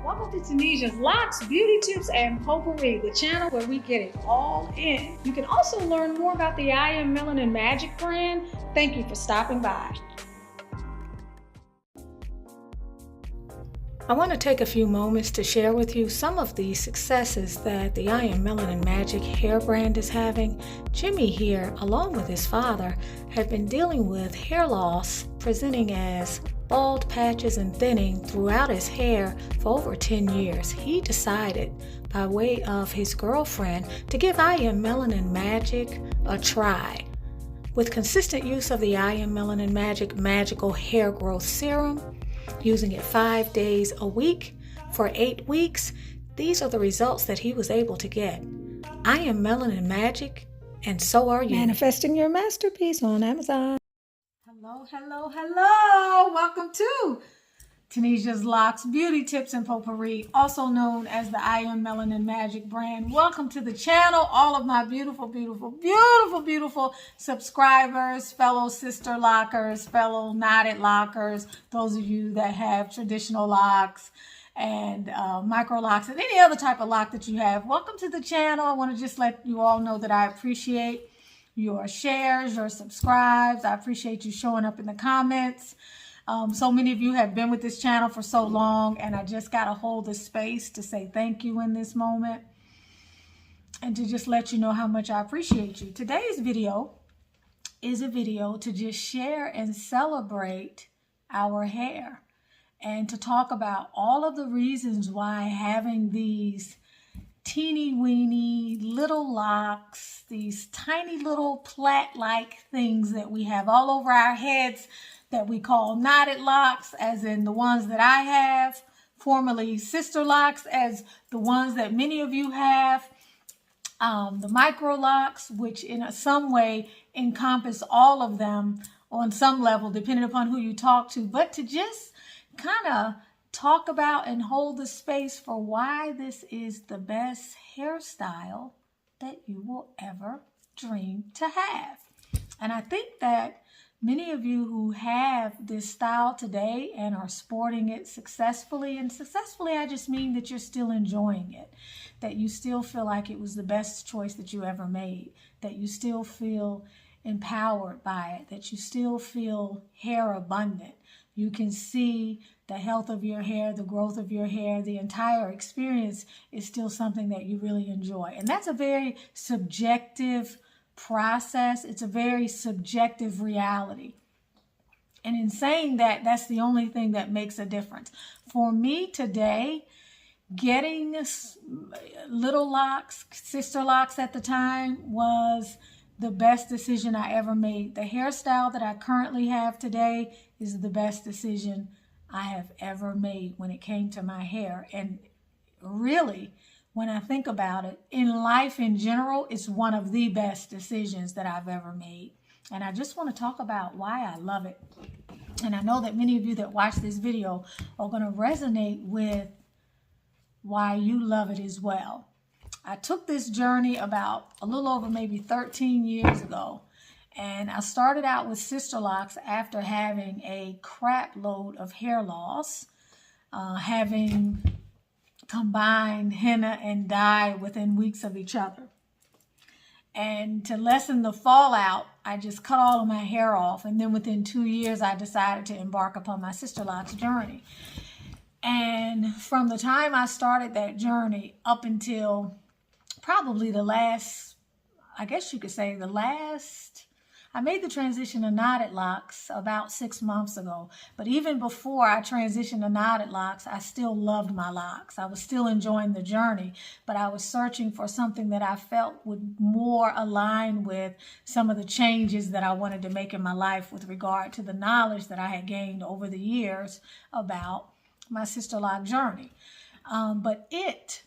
Welcome to Tunisia's Locks, Beauty Tips, and Potpourri, the channel where we get it all in. You can also learn more about the I Am Melanin Magic brand. Thank you for stopping by. I want to take a few moments to share with you some of the successes that the I Am Melanin Magic hair brand is having. Jimmy here, along with his father, have been dealing with hair loss presenting as bald patches and thinning throughout his hair for over 10 years. He decided, by way of his girlfriend, to give I Am Melanin Magic a try. With consistent use of the I Am Melanin Magic Magical Hair Growth Serum, using it 5 days a week for 8 weeks, these are the results that he was able to get. I Am Melanin Magic, and so are you. Manifesting your masterpiece on Amazon. Hello, hello, hello. Welcome to Tunisia's Locks, Beauty Tips, and Potpourri, also known as the I Am Melanin Magic brand. Welcome to the channel, all of my beautiful, beautiful, beautiful, beautiful subscribers, fellow sister lockers, fellow knotted lockers, those of you that have traditional locks and micro locks and any other type of lock that you have. Welcome to the channel. I want to just let you all know that I appreciate your shares, your subscribes. I appreciate you showing up in the comments. So many of you have been with this channel for so long, and I just got to hold the space to say thank you in this moment and to just let you know how much I appreciate you. Today's video is a video to just share and celebrate our hair and to talk about all of the reasons why having these teeny weeny little locks, these tiny little plait-like things that we have all over our heads that we call knotted locks, as in the ones that I have, formerly Sisterlocks, as the ones that many of you have, the Microlocks, which in some way encompass all of them on some level, depending upon who you talk to, but to just kind of talk about and hold the space for why this is the best hairstyle that you will ever dream to have. And I think that many of you who have this style today and are sporting it successfully, and successfully I just mean that you're still enjoying it, that you still feel like it was the best choice that you ever made, that you still feel empowered by it, that you still feel hair abundant. You can see the health of your hair, the growth of your hair, the entire experience is still something that you really enjoy. And that's a very subjective process. It's a very subjective reality. And in saying that, that's the only thing that makes a difference. For me today, getting little locks, sister locks at the time, was the best decision I ever made. The hairstyle that I currently have today is the best decision I have ever made when it came to my hair. And really, when I think about it, in life in general, it's one of the best decisions that I've ever made. And I just want to talk about why I love it. And I know that many of you that watch this video are going to resonate with why you love it as well. I took this journey about a little over maybe 13 years ago. And I started out with Sisterlocks after having a crap load of hair loss, having combined henna and dye within weeks of each other. And to lessen the fallout, I just cut all of my hair off. And then within 2 years, I decided to embark upon my Sisterlocks journey. And from the time I started that journey up until probably the last, I guess you could say I made the transition to knotted locks about 6 months ago. But even before I transitioned to knotted locks, I still loved my locks. I was still enjoying the journey, but I was searching for something that I felt would more align with some of the changes that I wanted to make in my life with regard to the knowledge that I had gained over the years about my Sisterlock journey. But it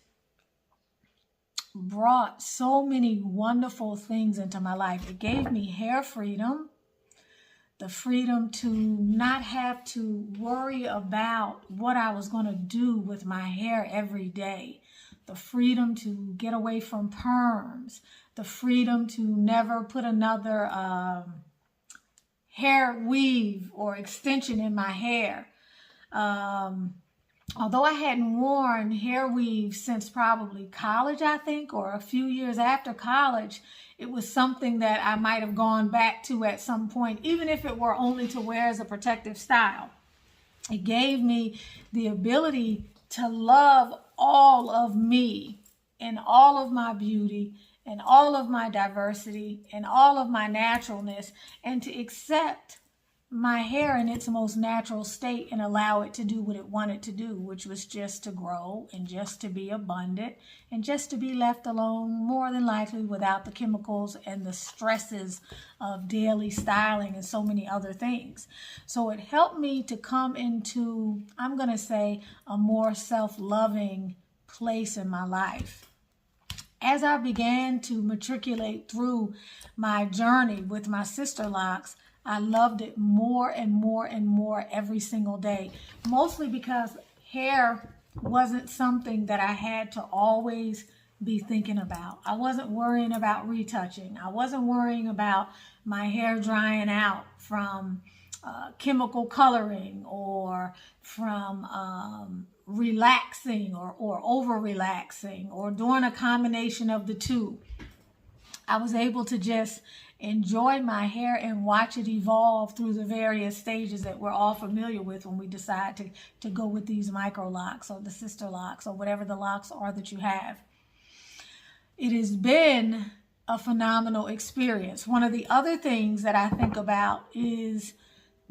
brought so many wonderful things into my life. It gave me hair freedom, the freedom to not have to worry about what I was going to do with my hair every day, the freedom to get away from perms, the freedom to never put another hair weave or extension in my hair, although I hadn't worn hair weave since probably college, I think, or a few years after college, it was something that I might have gone back to at some point, even if it were only to wear as a protective style. It gave me the ability to love all of me and all of my beauty and all of my diversity and all of my naturalness, and to accept my hair in its most natural state and allow it to do what it wanted to do, which was just to grow and just to be abundant and just to be left alone, more than likely without the chemicals and the stresses of daily styling and so many other things. So it helped me to come into, I'm going to say, a more self-loving place in my life. As I began to matriculate through my journey with my Sisterlocks, I loved it more and more and more every single day, mostly because hair wasn't something that I had to always be thinking about. I wasn't worrying about retouching. I wasn't worrying about my hair drying out from chemical coloring or from relaxing or over relaxing or doing a combination of the two. I was able to just enjoy my hair and watch it evolve through the various stages that we're all familiar with when we decide to go with these Microlocks or the Sisterlocks or whatever the locks are that you have. It has been a phenomenal experience. One of the other things that I think about is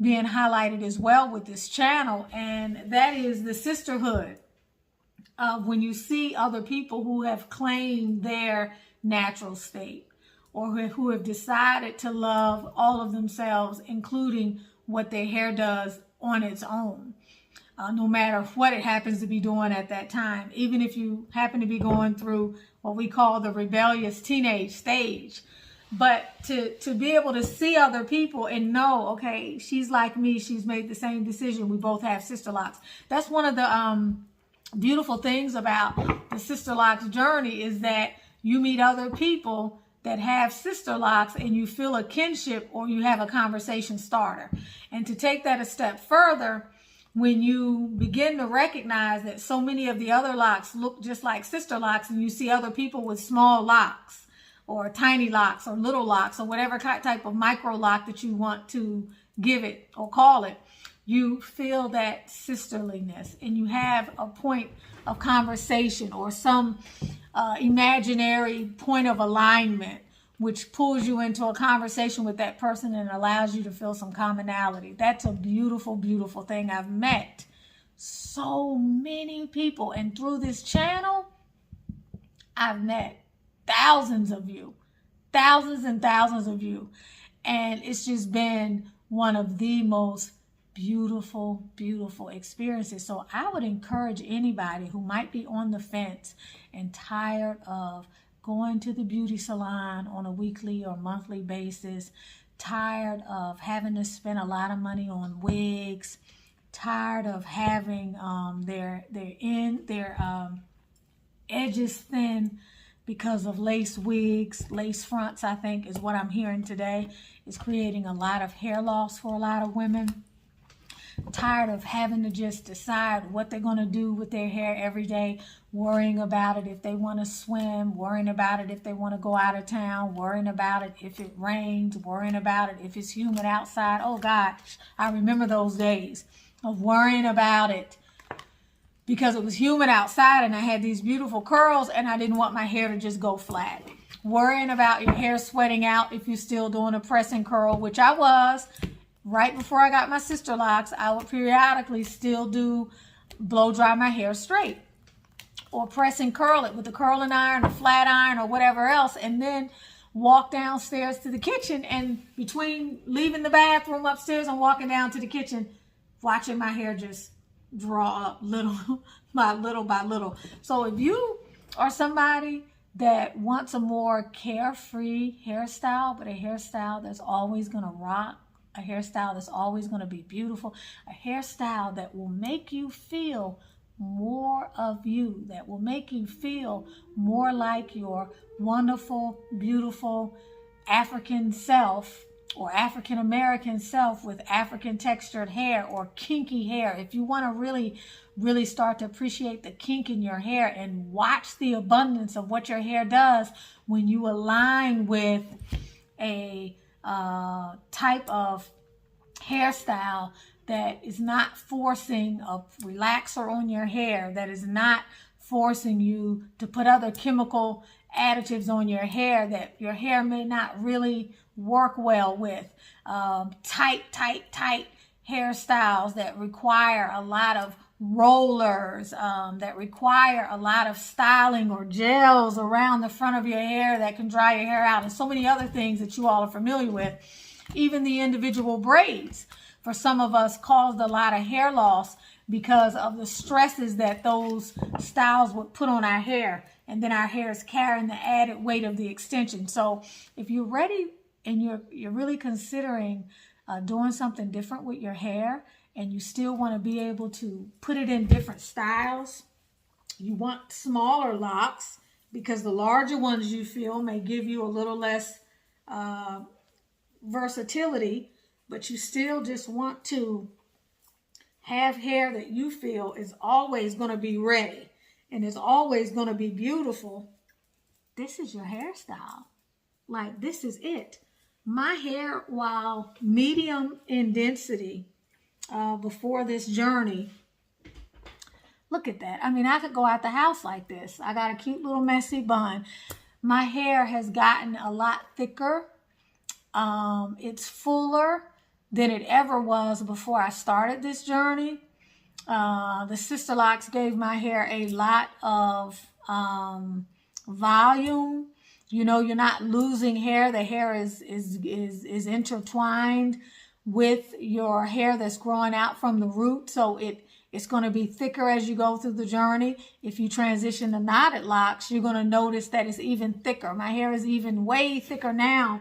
being highlighted as well with this channel, and that is the sisterhood of when you see other people who have claimed their natural state, or who have decided to love all of themselves, including what their hair does on its own, no matter what it happens to be doing at that time. Even if you happen to be going through what we call the rebellious teenage stage. But to be able to see other people and know, okay, she's like me, she's made the same decision, we both have Sisterlocks. That's one of the beautiful things about the Sisterlocks journey, is that you meet other people that have Sisterlocks and you feel a kinship, or you have a conversation starter. And to take that a step further, when you begin to recognize that so many of the other locks look just like Sisterlocks, and you see other people with small locks or tiny locks or little locks or whatever type of micro lock that you want to give it or call it, you feel that sisterliness, and you have a point of conversation or some imaginary point of alignment, which pulls you into a conversation with that person and allows you to feel some commonality. That's a beautiful, beautiful thing. I've met so many people, and through this channel, I've met thousands of you, thousands and thousands of you. And it's just been one of the most beautiful, beautiful experiences. So I would encourage anybody who might be on the fence and tired of going to the beauty salon on a weekly or monthly basis, tired of having to spend a lot of money on wigs, tired of having their edges thin because of lace wigs, lace fronts, I think is what I'm hearing today, is creating a lot of hair loss for a lot of women. Tired of having to just decide what they're going to do with their hair every day, worrying about it if they want to swim, worrying about it if they want to go out of town, worrying about it if it rains, worrying about it if it's humid outside. Oh gosh, I remember those days of worrying about it because it was humid outside and I had these beautiful curls and I didn't want my hair to just go flat. Worrying about your hair sweating out if you're still doing a press and curl, which I was. Right before I got my Sisterlocks, I would periodically still do blow dry my hair straight or press and curl it with a curling iron, a flat iron, or whatever else, and then walk downstairs to the kitchen, and between leaving the bathroom upstairs and walking down to the kitchen, watching my hair just draw up little by little by little. So if you are somebody that wants a more carefree hairstyle, but a hairstyle that's always going to rock, a hairstyle that's always going to be beautiful, a hairstyle that will make you feel more of you, that will make you feel more like your wonderful, beautiful African self, or African American self with African textured hair or kinky hair, if you want to really start to appreciate the kink in your hair and watch the abundance of what your hair does when you align with a type of hairstyle that is not forcing a relaxer on your hair, that is not forcing you to put other chemical additives on your hair that your hair may not really work well with. Tight hairstyles that require a lot of rollers, that require a lot of styling or gels around the front of your hair that can dry your hair out, and so many other things that you all are familiar with. Even the individual braids, for some of us, caused a lot of hair loss because of the stresses that those styles would put on our hair, and then our hair is carrying the added weight of the extension. So if you're ready and you're really considering doing something different with your hair, and you still want to be able to put it in different styles, you want smaller locks because the larger ones you feel may give you a little less versatility, but you still just want to have hair that you feel is always going to be ready and is always going to be beautiful. This is your hairstyle. Like, this is it. My hair, while medium in density before this journey, look at that. I mean, I could go out the house like this. I got a cute little messy bun. My hair has gotten a lot thicker. It's fuller than it ever was before I started this journey. The Sisterlocks gave my hair a lot of volume. You know, you're not losing hair. The hair is intertwined with your hair that's growing out from the root. So it's going to be thicker as you go through the journey. If you transition to knotted locks, you're going to notice that it's even thicker. My hair is even way thicker now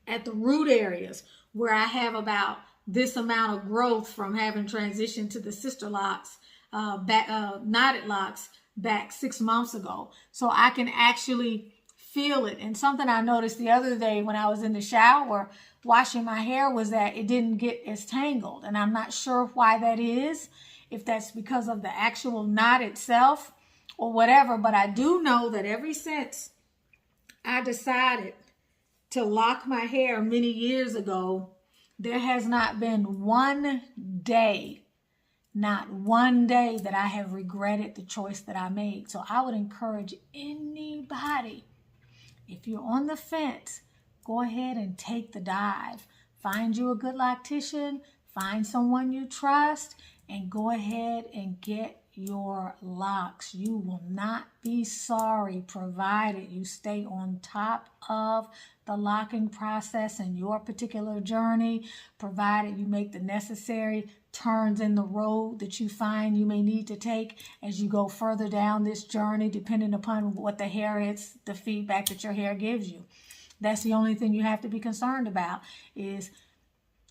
at the root areas, where I have about this amount of growth from having transitioned to the Sisterlocks, knotted locks back 6 months ago. So I can actually feel it. And something I noticed the other day when I was in the shower washing my hair was that it didn't get as tangled. And I'm not sure why that is, if that's because of the actual knot itself or whatever. But I do know that ever since I decided to lock my hair many years ago, there has not been one day, not one day that I have regretted the choice that I made. So I would encourage anybody, if you're on the fence, go ahead and take the dive. Find you a good loctician, find someone you trust, and go ahead and get your locks. You will not be sorry, provided you stay on top of the locking process in your particular journey, provided you make the necessary turns in the road that you find you may need to take as you go further down this journey, depending upon what the hair is, the feedback that your hair gives you. That's the only thing you have to be concerned about, is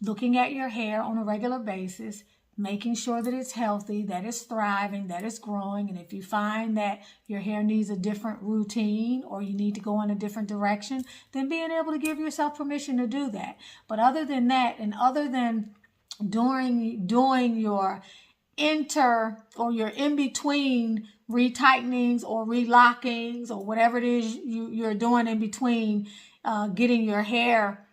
looking at your hair on a regular basis, making sure that it's healthy, that it's thriving, that it's growing. And if you find that your hair needs a different routine or you need to go in a different direction, then being able to give yourself permission to do that. But other than that, and other than doing your your in-between retightenings or relockings or whatever it is you're doing in between, getting your hair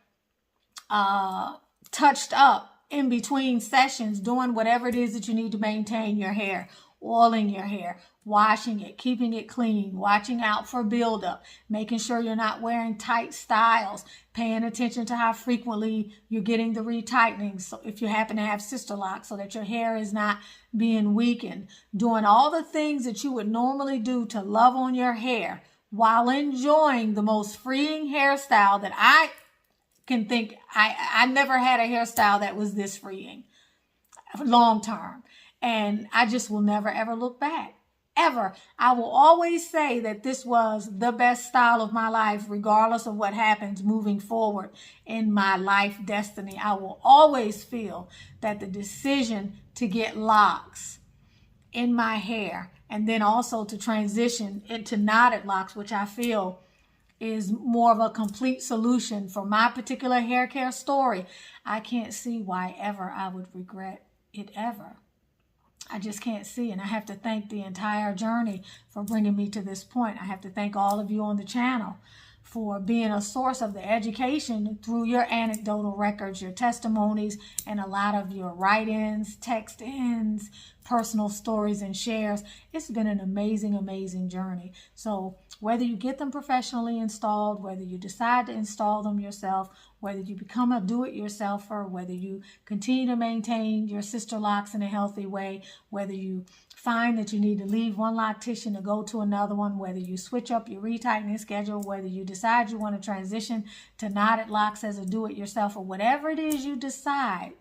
touched up in between sessions, doing whatever it is that you need to maintain your hair, oiling your hair, washing it, keeping it clean, watching out for buildup, making sure you're not wearing tight styles, paying attention to how frequently you're getting the retightening. So if you happen to have Sisterlocks, so that your hair is not being weakened, doing all the things that you would normally do to love on your hair while enjoying the most freeing hairstyle that I can think. I never had a hairstyle that was this freeing long term, and I just will never ever look back, ever. I will always say that this was the best style of my life, regardless of what happens moving forward in my life destiny. I will always feel that the decision to get locks in my hair, and then also to transition into knotted locks, which I feel is more of a complete solution for my particular hair care story, I can't see why ever I would regret it ever. I just can't see. And I have to thank the entire journey for bringing me to this point. I have to thank all of you on the channel for being a source of the education through your anecdotal records, your testimonies, and a lot of your write-ins, text-ins, personal stories, and shares. It's been an amazing, amazing journey. So whether you get them professionally installed, whether you decide to install them yourself, whether you become a do-it-yourselfer, whether you continue to maintain your Sisterlocks in a healthy way, whether you find that you need to leave one loctician to go to another one, whether you switch up your retightening schedule, whether you decide you want to transition to knotted locks as a do-it-yourself, or whatever it is you decide,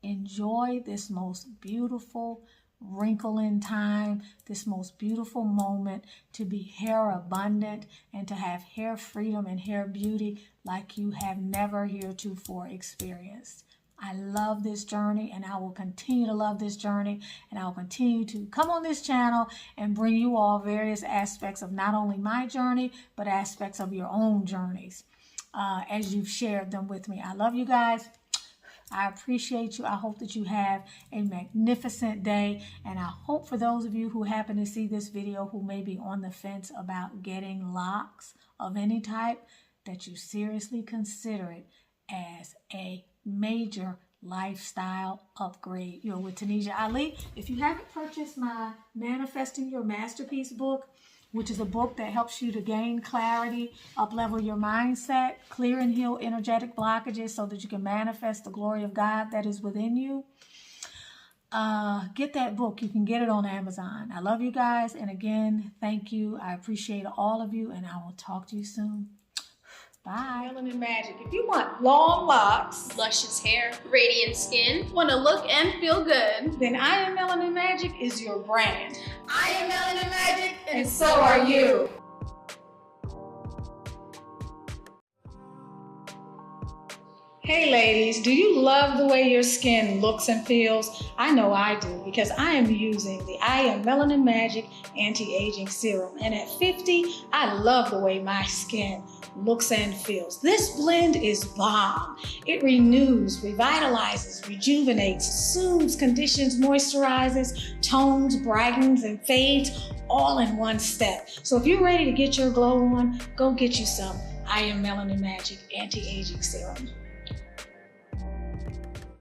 enjoy this most beautiful wrinkle in time, this most beautiful moment to be hair abundant and to have hair freedom and hair beauty like you have never heretofore experienced. I love this journey, and I will continue to love this journey, and I will continue to come on this channel and bring you all various aspects of not only my journey, but aspects of your own journeys as you've shared them with me. I love you guys. I appreciate you. I hope that you have a magnificent day, and I hope for those of you who happen to see this video who may be on the fence about getting locks of any type, that you seriously consider it as a major lifestyle upgrade. You're with Tanisha Ali. If you haven't purchased my Manifesting Your Masterpiece book, which is a book that helps you to gain clarity, up-level your mindset, clear and heal energetic blockages so that you can manifest the glory of God that is within you, get that book. You can get it on Amazon. I love you guys, and again, thank you. I appreciate all of you, and I will talk to you soon. Bye. Melanin Magic. If you want long locks, luscious hair, radiant skin, want to look and feel good, then I Am Melanin Magic is your brand. I Am Melanin Magic, And so are you. hey ladies, do you love the way your skin looks and feels? I know I do, because I am using the I Am Melanin Magic Anti-Aging Serum. And at 50, I love the way my skin looks and feels. This blend is bomb. It renews, revitalizes, rejuvenates, soothes, conditions, moisturizes, tones, brightens, and fades all in one step. So if you're ready to get your glow on, go get you some I Am Melanin Magic Anti-Aging Serum.